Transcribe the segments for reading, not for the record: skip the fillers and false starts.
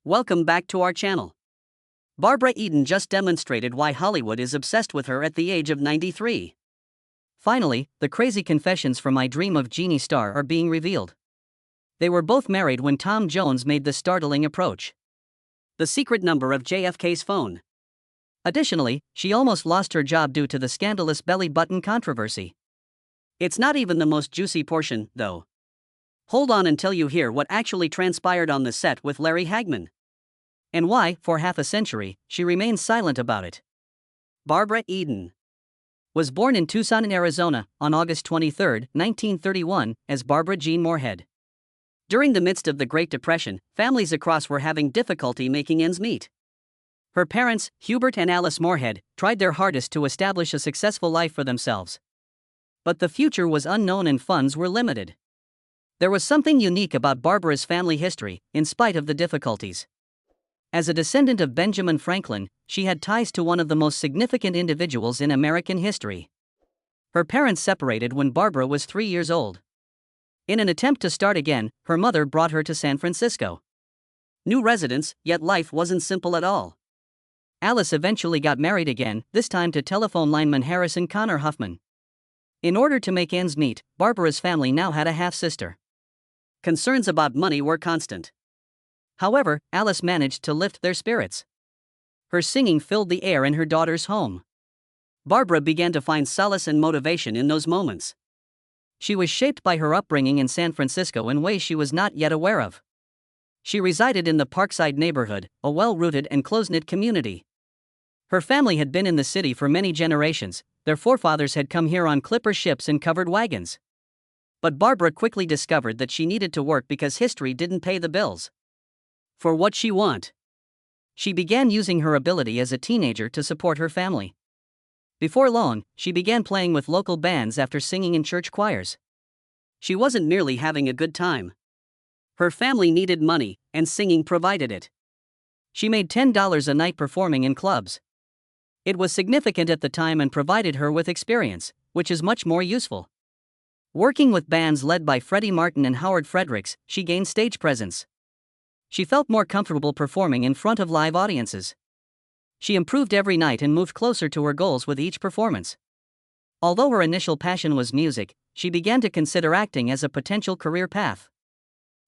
Welcome back to our channel. Barbara Eden just demonstrated why Hollywood is obsessed with her at the age of 93. Finally, the crazy confessions from my Dream of Jeannie star are being revealed. They were both married when Tom Jones made the startling approach. The secret number of JFK's phone. Additionally, she almost lost her job due to the scandalous belly button controversy. It's not even the most juicy portion, though. Hold on until you hear what actually transpired on the set with Larry Hagman. And why, for half a century, she remains silent about it. Barbara Eden was born in Tucson, Arizona, on August 23, 1931, as Barbara Jean Moorhead. During the midst of the Great Depression, families across were having difficulty making ends meet. Her parents, Hubert and Alice Moorhead, tried their hardest to establish a successful life for themselves. But the future was unknown and funds were limited. There was something unique about Barbara's family history, in spite of the difficulties. As a descendant of Benjamin Franklin, she had ties to one of the most significant individuals in American history. Her parents separated when Barbara was 3 years old. In an attempt to start again, her mother brought her to San Francisco. New residence, yet life wasn't simple at all. Alice eventually got married again, this time to telephone lineman Harrison Connor Huffman. In order to make ends meet, Barbara's family now had a half-sister. Concerns about money were constant. However, Alice managed to lift their spirits. Her singing filled the air in her daughter's home. Barbara began to find solace and motivation in those moments. She was shaped by her upbringing in San Francisco in ways she was not yet aware of. She resided in the Parkside neighborhood, a well-rooted and close-knit community. Her family had been in the city for many generations. Their forefathers had come here on clipper ships and covered wagons. But Barbara quickly discovered that she needed to work because history didn't pay the bills. For what she wanted, she began using her ability as a teenager to support her family. Before long, she began playing with local bands after singing in church choirs. She wasn't merely having a good time. Her family needed money, and singing provided it. She made $10 a night performing in clubs. It was significant at the time and provided her with experience, which is much more useful. Working with bands led by Freddie Martin and Howard Fredericks, she gained stage presence. She felt more comfortable performing in front of live audiences. She improved every night and moved closer to her goals with each performance. Although her initial passion was music, she began to consider acting as a potential career path.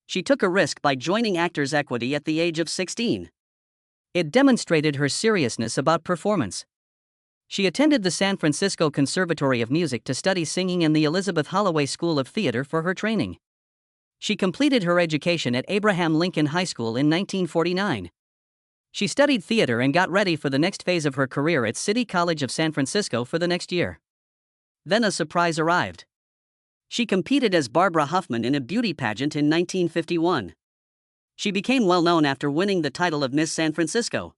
She took a risk by joining Actors Equity at the age of 16. It demonstrated her seriousness about performance. She attended the San Francisco Conservatory of Music to study singing and the Elizabeth Holloway School of Theater for her training. She completed her education at Abraham Lincoln High School in 1949. She studied theater and got ready for the next phase of her career at City College of San Francisco for the next year. Then a surprise arrived. She competed as Barbara Huffman in a beauty pageant in 1951. She became well known after winning the title of Miss San Francisco.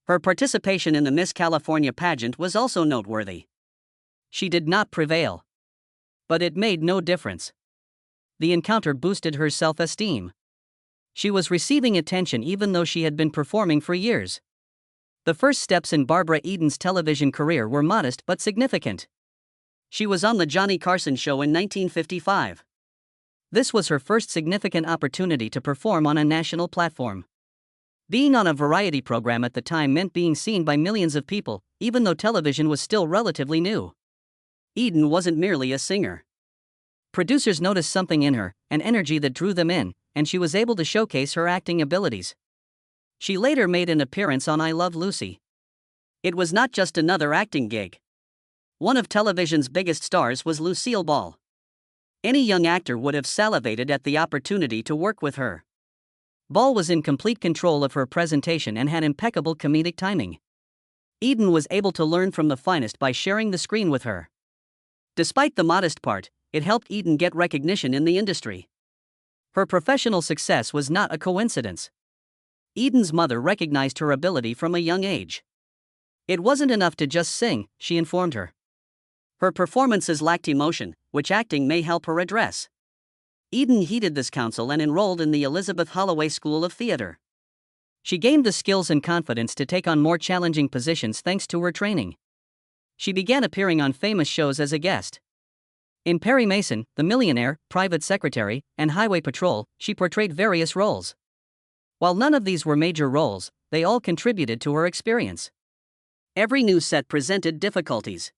Her participation in the Miss California pageant was also noteworthy. She did not prevail. But it made no difference. The encounter boosted her self-esteem. She was receiving attention even though she had been performing for years. The first steps in Barbara Eden's television career were modest but significant. She was on The Johnny Carson Show in 1955. This was her first significant opportunity to perform on a national platform. Being on a variety program at the time meant being seen by millions of people, even though television was still relatively new. Eden wasn't merely a singer. Producers noticed something in her, an energy that drew them in, and she was able to showcase her acting abilities. She later made an appearance on I Love Lucy. It was not just another acting gig. One of television's biggest stars was Lucille Ball. Any young actor would have salivated at the opportunity to work with her. Ball was in complete control of her presentation and had impeccable comedic timing. Eden was able to learn from the finest by sharing the screen with her. Despite the modest part, it helped Eden get recognition in the industry. Her professional success was not a coincidence. Eden's mother recognized her ability from a young age. It wasn't enough to just sing, she informed her. Her performances lacked emotion, which acting may help her address. Eden heeded this counsel and enrolled in the Elizabeth Holloway School of Theater. She gained the skills and confidence to take on more challenging positions thanks to her training. She began appearing on famous shows as a guest. In Perry Mason, The Millionaire, Private Secretary, and Highway Patrol, she portrayed various roles. While none of these were major roles, they all contributed to her experience. Every new set presented difficulties.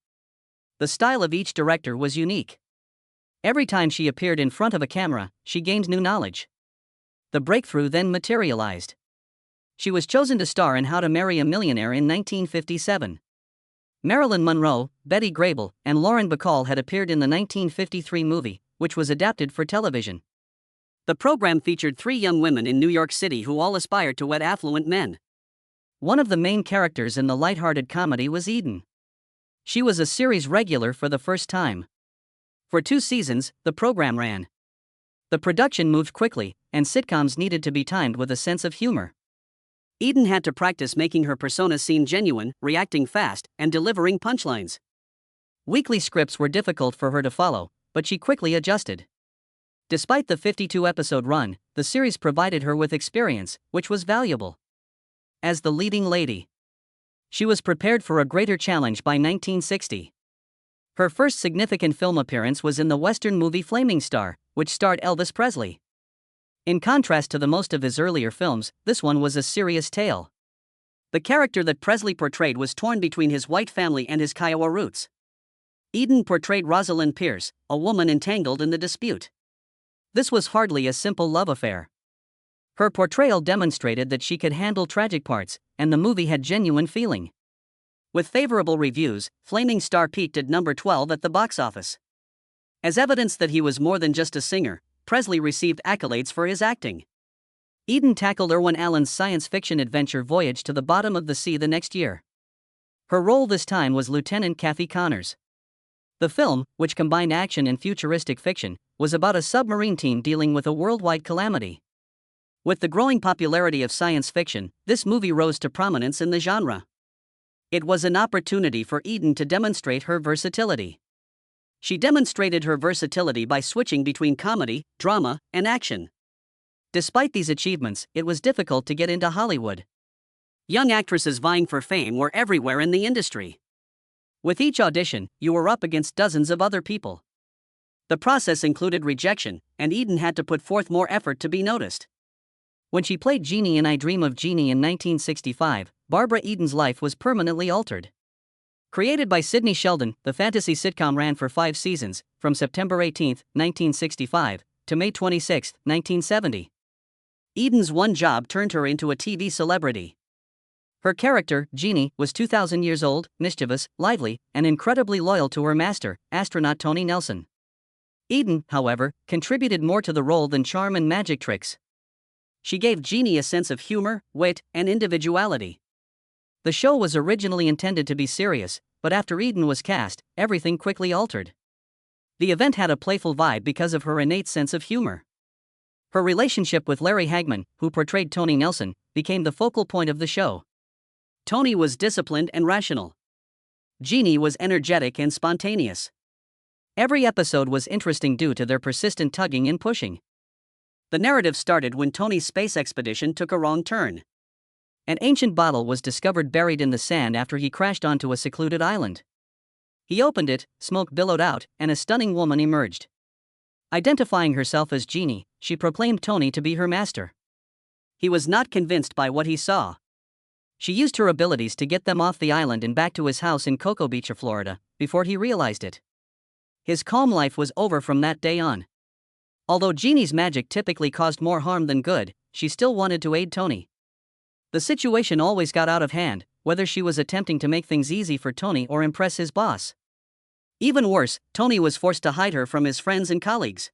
The style of each director was unique. Every time she appeared in front of a camera, she gained new knowledge. The breakthrough then materialized. She was chosen to star in How to Marry a Millionaire in 1957. Marilyn Monroe, Betty Grable, and Lauren Bacall had appeared in the 1953 movie, which was adapted for television. The program featured 3 young women in New York City who all aspired to wed affluent men. One of the main characters in the lighthearted comedy was Eden. She was a series regular for the first time. For 2 seasons, the program ran. The production moved quickly, and sitcoms needed to be timed with a sense of humor. Eden had to practice making her persona seem genuine, reacting fast, and delivering punchlines. Weekly scripts were difficult for her to follow, but she quickly adjusted. Despite the 52-episode run, the series provided her with experience, which was valuable. As the leading lady, she was prepared for a greater challenge by 1960. Her first significant film appearance was in the Western movie Flaming Star, which starred Elvis Presley. In contrast to the most of his earlier films, this one was a serious tale. The character that Presley portrayed was torn between his white family and his Kiowa roots. Eden portrayed Rosalind Pierce, a woman entangled in the dispute. This was hardly a simple love affair. Her portrayal demonstrated that she could handle tragic parts, and the movie had genuine feeling. With favorable reviews, Flaming Star peaked at number 12 at the box office. As evidence that he was more than just a singer, Presley received accolades for his acting. Eden tackled Irwin Allen's science fiction adventure Voyage to the Bottom of the Sea the next year. Her role this time was Lieutenant Kathy Connors. The film, which combined action and futuristic fiction, was about a submarine team dealing with a worldwide calamity. With the growing popularity of science fiction, this movie rose to prominence in the genre. It was an opportunity for Eden to demonstrate her versatility. She demonstrated her versatility by switching between comedy, drama, and action. Despite these achievements, it was difficult to get into Hollywood. Young actresses vying for fame were everywhere in the industry. With each audition, you were up against dozens of other people. The process included rejection, and Eden had to put forth more effort to be noticed. When she played Jeannie in I Dream of Jeannie in 1965, Barbara Eden's life was permanently altered. Created by Sidney Sheldon, the fantasy sitcom ran for 5 seasons, from September 18, 1965, to May 26, 1970. Eden's one job turned her into a TV celebrity. Her character, Jeannie, was 2,000 years old, mischievous, lively, and incredibly loyal to her master, astronaut Tony Nelson. Eden, however, contributed more to the role than charm and magic tricks. She gave Jeannie a sense of humor, wit, and individuality. The show was originally intended to be serious, but after Eden was cast, everything quickly altered. The event had a playful vibe because of her innate sense of humor. Her relationship with Larry Hagman, who portrayed Tony Nelson, became the focal point of the show. Tony was disciplined and rational. Jeannie was energetic and spontaneous. Every episode was interesting due to their persistent tugging and pushing. The narrative started when Tony's space expedition took a wrong turn. An ancient bottle was discovered buried in the sand after he crashed onto a secluded island. He opened it, smoke billowed out, and a stunning woman emerged. Identifying herself as Jeannie, she proclaimed Tony to be her master. He was not convinced by what he saw. She used her abilities to get them off the island and back to his house in Cocoa Beach, Florida, before he realized it. His calm life was over from that day on. Although Jeannie's magic typically caused more harm than good, she still wanted to aid Tony. The situation always got out of hand, whether she was attempting to make things easy for Tony or impress his boss. Even worse, Tony was forced to hide her from his friends and colleagues.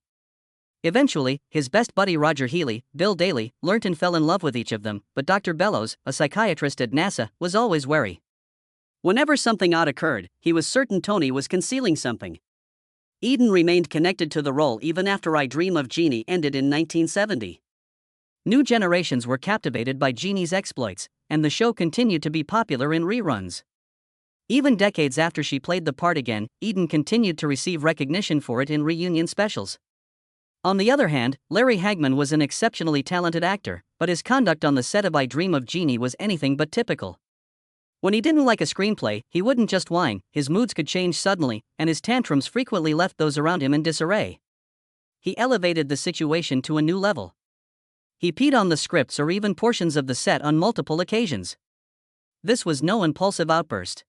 Eventually, his best buddy Roger Healy, Bill Daly, learnt and fell in love with each of them, but Dr. Bellows, a psychiatrist at NASA, was always wary. Whenever something odd occurred, he was certain Tony was concealing something. Eden remained connected to the role even after I Dream of Jeannie ended in 1970. New generations were captivated by Jeannie's exploits, and the show continued to be popular in reruns. Even decades after she played the part again, Eden continued to receive recognition for it in reunion specials. On the other hand, Larry Hagman was an exceptionally talented actor, but his conduct on the set of I Dream of Jeannie was anything but typical. When he didn't like a screenplay, he wouldn't just whine, his moods could change suddenly, and his tantrums frequently left those around him in disarray. He elevated the situation to a new level. He peed on the scripts or even portions of the set on multiple occasions. This was no impulsive outburst.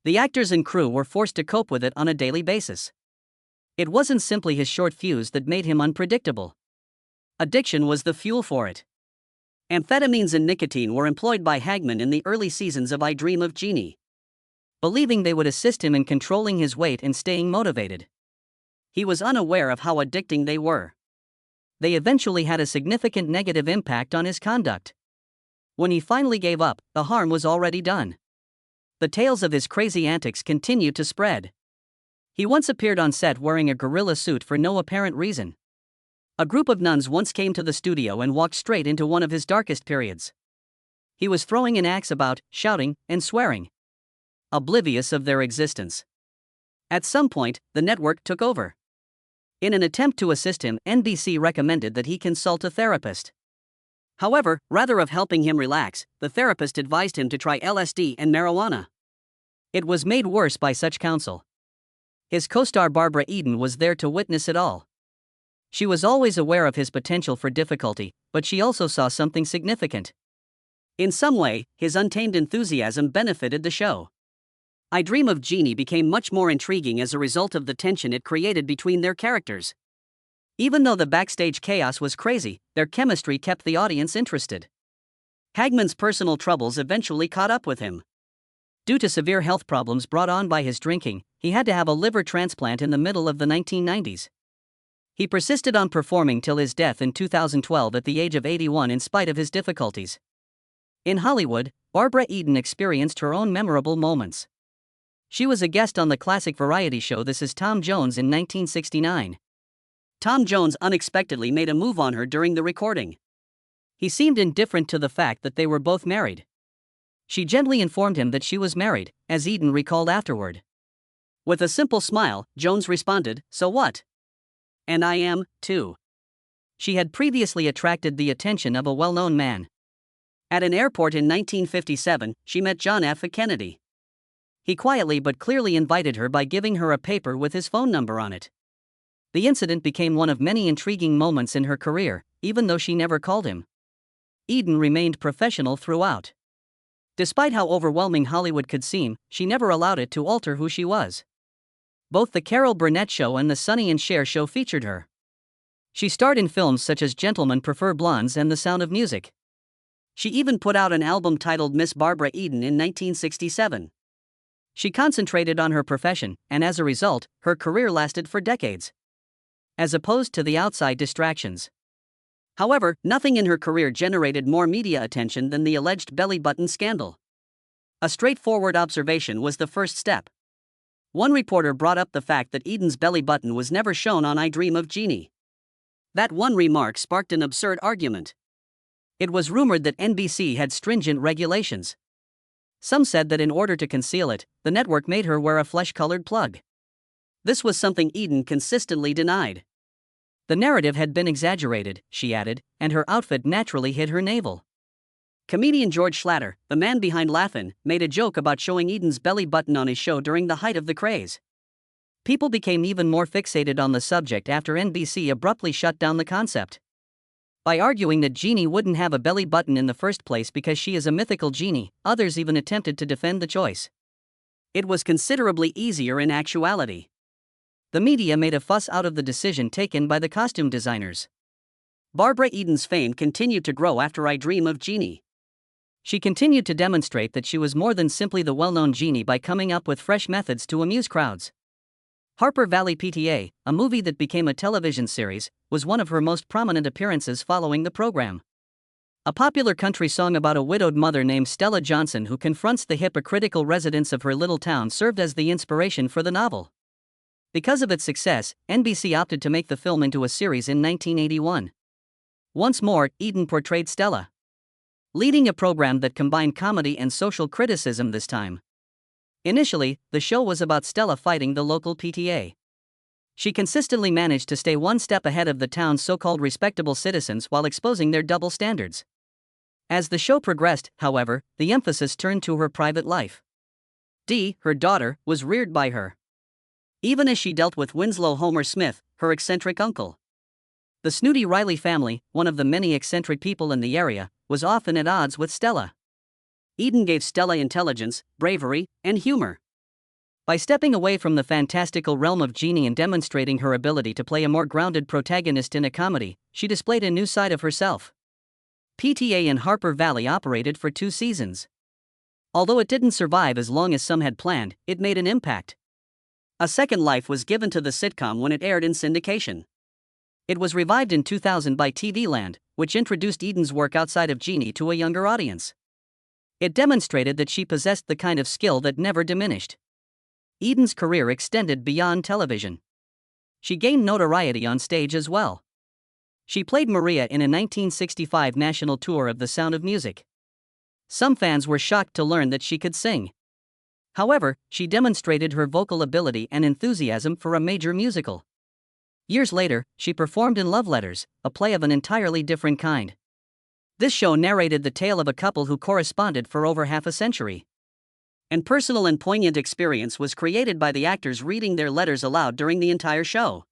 The actors and crew were forced to cope with it on a daily basis. It wasn't simply his short fuse that made him unpredictable. Addiction was the fuel for it. Amphetamines and nicotine were employed by Hagman in the early seasons of I Dream of Jeannie, believing they would assist him in controlling his weight and staying motivated. He was unaware of how addicting they were. They eventually had a significant negative impact on his conduct. When he finally gave up, the harm was already done. The tales of his crazy antics continued to spread. He once appeared on set wearing a gorilla suit for no apparent reason. A group of nuns once came to the studio and walked straight into one of his darkest periods. He was throwing an axe about, shouting, and swearing, oblivious of their existence. At some point, the network took over. In an attempt to assist him, NBC recommended that he consult a therapist. However, rather of helping him relax, the therapist advised him to try LSD and marijuana. It was made worse by such counsel. His co-star Barbara Eden was there to witness it all. She was always aware of his potential for difficulty, but she also saw something significant. In some way, his untamed enthusiasm benefited the show. I Dream of Jeannie became much more intriguing as a result of the tension it created between their characters. Even though the backstage chaos was crazy, their chemistry kept the audience interested. Hagman's personal troubles eventually caught up with him. Due to severe health problems brought on by his drinking, he had to have a liver transplant in the middle of the 1990s. He persisted on performing till his death in 2012 at the age of 81 in spite of his difficulties. In Hollywood, Barbara Eden experienced her own memorable moments. She was a guest on the classic variety show This Is Tom Jones in 1969. Tom Jones unexpectedly made a move on her during the recording. He seemed indifferent to the fact that they were both married. She gently informed him that she was married, as Eden recalled afterward. With a simple smile, Jones responded, "So what? And I am, too." She had previously attracted the attention of a well-known man. At an airport in 1957, she met John F. Kennedy. He quietly but clearly invited her by giving her a paper with his phone number on it. The incident became one of many intriguing moments in her career, even though she never called him. Eden remained professional throughout. Despite how overwhelming Hollywood could seem, she never allowed it to alter who she was. Both The Carol Burnett Show and The Sonny and Cher Show featured her. She starred in films such as Gentlemen Prefer Blondes and The Sound of Music. She even put out an album titled Miss Barbara Eden in 1967. She concentrated on her profession, and as a result, her career lasted for decades, as opposed to the outside distractions. However, nothing in her career generated more media attention than the alleged belly button scandal. A straightforward observation was the first step. One reporter brought up the fact that Eden's belly button was never shown on I Dream of Jeannie. That one remark sparked an absurd argument. It was rumored that NBC had stringent regulations. Some said that in order to conceal it, the network made her wear a flesh-colored plug. This was something Eden consistently denied. The narrative had been exaggerated, she added, and her outfit naturally hid her navel. Comedian George Schlatter, the man behind Laugh-In, made a joke about showing Eden's belly button on his show during the height of the craze. People became even more fixated on the subject after NBC abruptly shut down the concept. By arguing that Jeannie wouldn't have a belly button in the first place because she is a mythical genie, others even attempted to defend the choice. It was considerably easier in actuality. The media made a fuss out of the decision taken by the costume designers. Barbara Eden's fame continued to grow after I Dream of Jeannie. She continued to demonstrate that she was more than simply the well-known genie by coming up with fresh methods to amuse crowds. Harper Valley PTA, a movie that became a television series, was one of her most prominent appearances following the program. A popular country song about a widowed mother named Stella Johnson who confronts the hypocritical residents of her little town served as the inspiration for the novel. Because of its success, NBC opted to make the film into a series in 1981. Once more, Eden portrayed Stella, leading a program that combined comedy and social criticism this time. Initially, the show was about Stella fighting the local PTA. She consistently managed to stay one step ahead of the town's so-called respectable citizens while exposing their double standards. As the show progressed, however, the emphasis turned to her private life. Dee, her daughter, was reared by her, even as she dealt with Winslow Homer Smith, her eccentric uncle. The snooty Riley family, one of the many eccentric people in the area, was often at odds with Stella. Eden gave Stella intelligence, bravery, and humor. By stepping away from the fantastical realm of Jeannie and demonstrating her ability to play a more grounded protagonist in a comedy, she displayed a new side of herself. PTA in Harper Valley operated for 2 seasons. Although it didn't survive as long as some had planned, it made an impact. A second life was given to the sitcom when it aired in syndication. It was revived in 2000 by TV Land, which introduced Eden's work outside of Jeannie to a younger audience. It demonstrated that she possessed the kind of skill that never diminished. Eden's career extended beyond television. She gained notoriety on stage as well. She played Maria in a 1965 national tour of The Sound of Music. Some fans were shocked to learn that she could sing. However, she demonstrated her vocal ability and enthusiasm for a major musical. Years later, she performed in Love Letters, a play of an entirely different kind. This show narrated the tale of a couple who corresponded for over half a century. An personal and poignant experience was created by the actors reading their letters aloud during the entire show.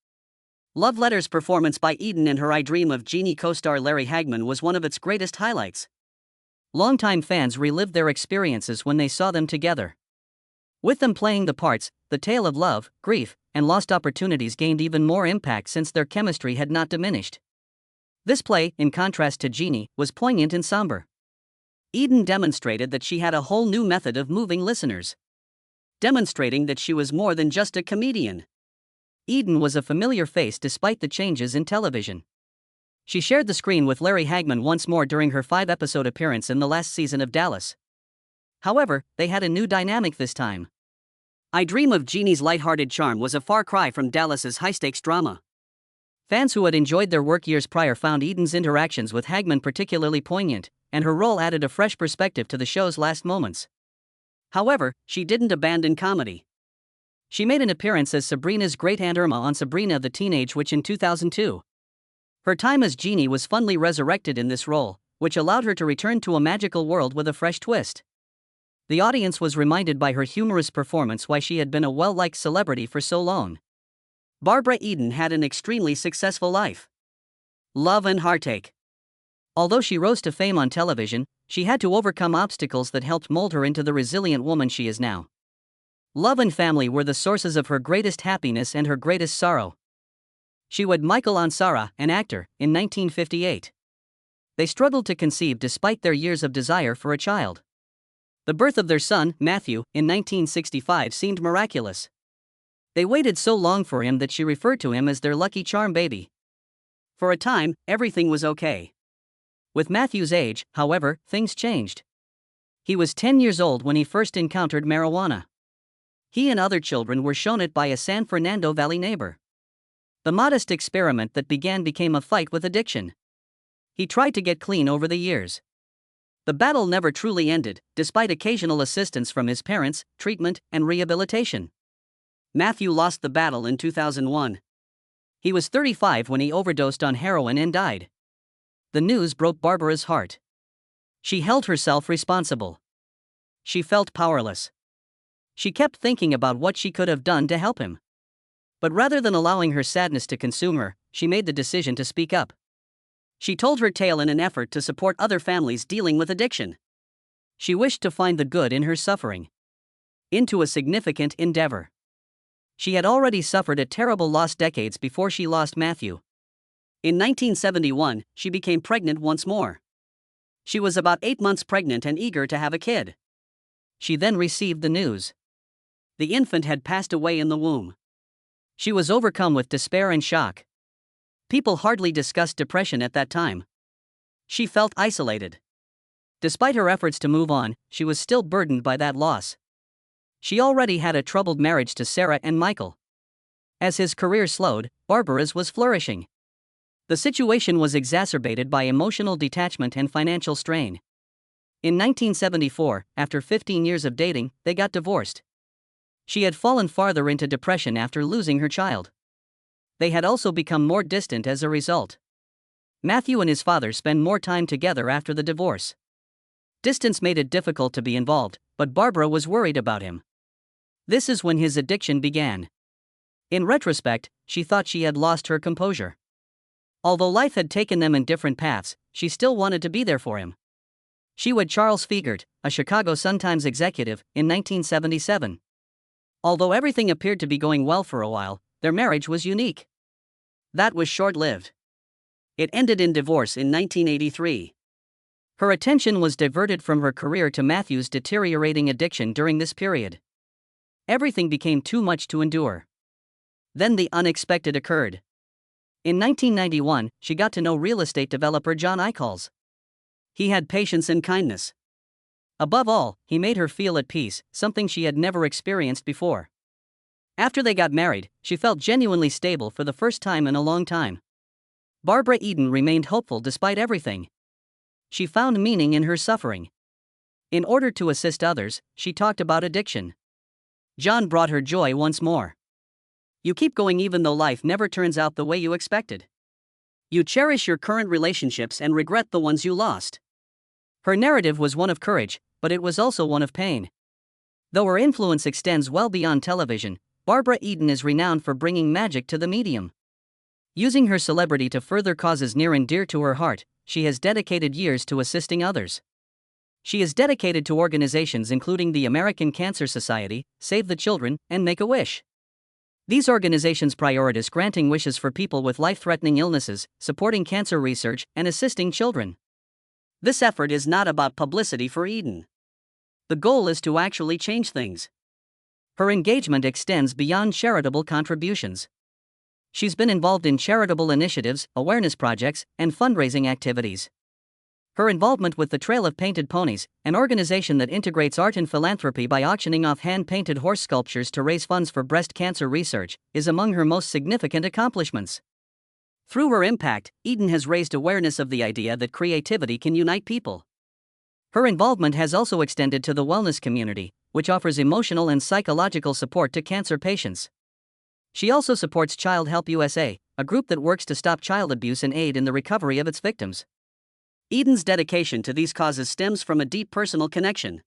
Love Letters' performance by Eden and her I Dream of Jeannie co-star Larry Hagman was one of its greatest highlights. Longtime fans relived their experiences when they saw them together. With them playing the parts, the tale of love, grief, and lost opportunities gained even more impact since their chemistry had not diminished. This play, in contrast to Jeannie, was poignant and somber. Eden demonstrated that she had a whole new method of moving listeners. Demonstrating that she was more than just a comedian. Eden was a familiar face despite the changes in television. She shared the screen with Larry Hagman once more during her 5-episode appearance in the last season of Dallas. However, they had a new dynamic this time. I Dream of Jeannie's lighthearted charm was a far cry from Dallas's high-stakes drama. Fans who had enjoyed their work years prior found Eden's interactions with Hagman particularly poignant, and her role added a fresh perspective to the show's last moments. However, she didn't abandon comedy. She made an appearance as Sabrina's great-aunt Irma on Sabrina the Teenage Witch in 2002. Her time as Jeannie was fondly resurrected in this role, which allowed her to return to a magical world with a fresh twist. The audience was reminded by her humorous performance why she had been a well-liked celebrity for so long. Barbara Eden had an extremely successful life. Love and heartache. Although she rose to fame on television, she had to overcome obstacles that helped mold her into the resilient woman she is now. Love and family were the sources of her greatest happiness and her greatest sorrow. She wed Michael Ansara, an actor, in 1958. They struggled to conceive despite their years of desire for a child. The birth of their son, Matthew, in 1965 seemed miraculous. They waited so long for him that she referred to him as their lucky charm baby. For a time, everything was okay. With Matthew's age, however, things changed. He was 10 years old when he first encountered marijuana. He and other children were shown it by a San Fernando Valley neighbor. The modest experiment that began became a fight with addiction. He tried to get clean over the years. The battle never truly ended, despite occasional assistance from his parents, treatment, and rehabilitation. Matthew lost the battle in 2001. He was 35 when he overdosed on heroin and died. The news broke Barbara's heart. She held herself responsible. She felt powerless. She kept thinking about what she could have done to help him. But rather than allowing her sadness to consume her, she made the decision to speak up. She told her tale in an effort to support other families dealing with addiction. She wished to find the good in her suffering. Into a significant endeavor. She had already suffered a terrible loss decades before she lost Matthew. In 1971, she became pregnant once more. She was about 8 months pregnant and eager to have a kid. She then received the news. The infant had passed away in the womb. She was overcome with despair and shock. People hardly discussed depression at that time. She felt isolated. Despite her efforts to move on, she was still burdened by that loss. She already had a troubled marriage to Sarah and Michael. As his career slowed, Barbara's was flourishing. The situation was exacerbated by emotional detachment and financial strain. In 1974, after 15 years of dating, they got divorced. She had fallen farther into depression after losing her child. They had also become more distant as a result. Matthew and his father spent more time together after the divorce. Distance made it difficult to be involved, but Barbara was worried about him. This is when his addiction began. In retrospect, she thought she had lost her composure. Although life had taken them in different paths, she still wanted to be there for him. She wed Charles Fiegert, a Chicago Sun-Times executive, in 1977. Although everything appeared to be going well for a while, their marriage was unique. That was short-lived. It ended in divorce in 1983. Her attention was diverted from her career to Matthew's deteriorating addiction during this period. Everything became too much to endure. Then the unexpected occurred. In 1991, she got to know real estate developer John Eichholz. He had patience and kindness. Above all, he made her feel at peace, something she had never experienced before. After they got married, she felt genuinely stable for the first time in a long time. Barbara Eden remained hopeful despite everything. She found meaning in her suffering. In order to assist others, she talked about addiction. John brought her joy once more. You keep going even though life never turns out the way you expected. You cherish your current relationships and regret the ones you lost. Her narrative was one of courage, but it was also one of pain. Though her influence extends well beyond television, Barbara Eden is renowned for bringing magic to the medium. Using her celebrity to further causes near and dear to her heart, she has dedicated years to assisting others. She is dedicated to organizations including the American Cancer Society, Save the Children, and Make-A-Wish. These organizations prioritize granting wishes for people with life-threatening illnesses, supporting cancer research, and assisting children. This effort is not about publicity for Eden. The goal is to actually change things. Her engagement extends beyond charitable contributions. She's been involved in charitable initiatives, awareness projects, and fundraising activities. Her involvement with the Trail of Painted Ponies, an organization that integrates art and philanthropy by auctioning off hand-painted horse sculptures to raise funds for breast cancer research, is among her most significant accomplishments. Through her impact, Eden has raised awareness of the idea that creativity can unite people. Her involvement has also extended to the wellness community, which offers emotional and psychological support to cancer patients. She also supports Child Help USA, a group that works to stop child abuse and aid in the recovery of its victims. Eden's dedication to these causes stems from a deep personal connection.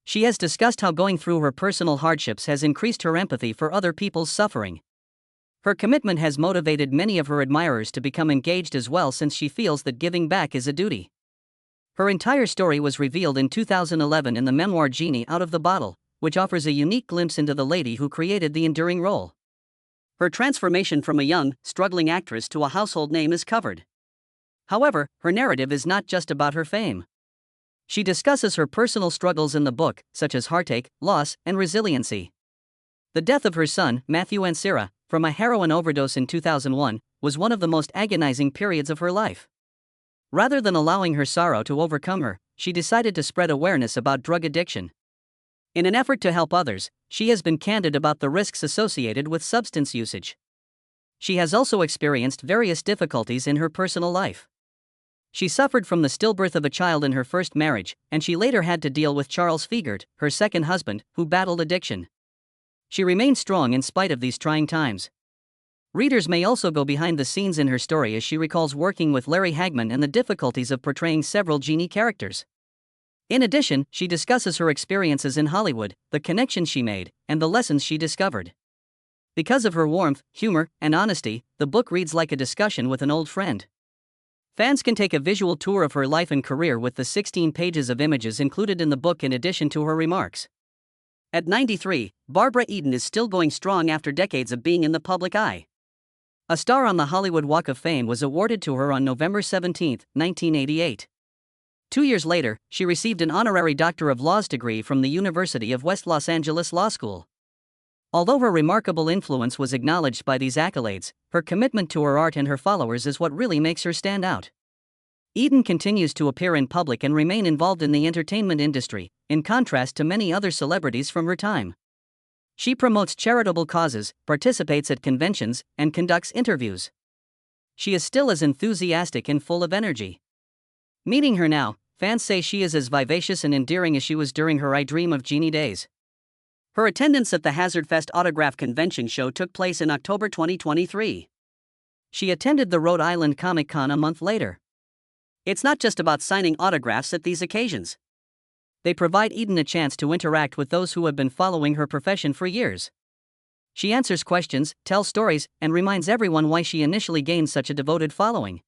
She has discussed how going through her personal hardships has increased her empathy for other people's suffering. Her commitment has motivated many of her admirers to become engaged as well, since she feels that giving back is a duty. Her entire story was revealed in 2011 in the memoir Jeannie Out of the Bottle, which offers a unique glimpse into the lady who created the enduring role. Her transformation from a young, struggling actress to a household name is covered. However, her narrative is not just about her fame. She discusses her personal struggles in the book, such as heartache, loss, and resiliency. The death of her son, Matthew and Sarah, from a heroin overdose in 2001, was one of the most agonizing periods of her life. Rather than allowing her sorrow to overcome her, she decided to spread awareness about drug addiction. In an effort to help others, she has been candid about the risks associated with substance usage. She has also experienced various difficulties in her personal life. She suffered from the stillbirth of a child in her first marriage, and she later had to deal with Charles Fiegert, her second husband, who battled addiction. She remained strong in spite of these trying times. Readers may also go behind the scenes in her story as she recalls working with Larry Hagman and the difficulties of portraying several Jeannie characters. In addition, she discusses her experiences in Hollywood, the connections she made, and the lessons she discovered. Because of her warmth, humor, and honesty, the book reads like a discussion with an old friend. Fans can take a visual tour of her life and career with the 16 pages of images included in the book in addition to her remarks. At 93, Barbara Eden is still going strong after decades of being in the public eye. A star on the Hollywood Walk of Fame was awarded to her on November 17, 1988. 2 years later, she received an honorary Doctor of Laws degree from the University of West Los Angeles Law School. Although her remarkable influence was acknowledged by these accolades, her commitment to her art and her followers is what really makes her stand out. Eden continues to appear in public and remain involved in the entertainment industry, in contrast to many other celebrities from her time. She promotes charitable causes, participates at conventions, and conducts interviews. She is still as enthusiastic and full of energy. Meeting her now, fans say she is as vivacious and endearing as she was during her I Dream of Jeannie days. Her attendance at the Hazard Fest Autograph Convention show took place in October 2023. She attended the Rhode Island Comic Con a month later. It's not just about signing autographs at these occasions. They provide Eden a chance to interact with those who have been following her profession for years. She answers questions, tells stories, and reminds everyone why she initially gained such a devoted following.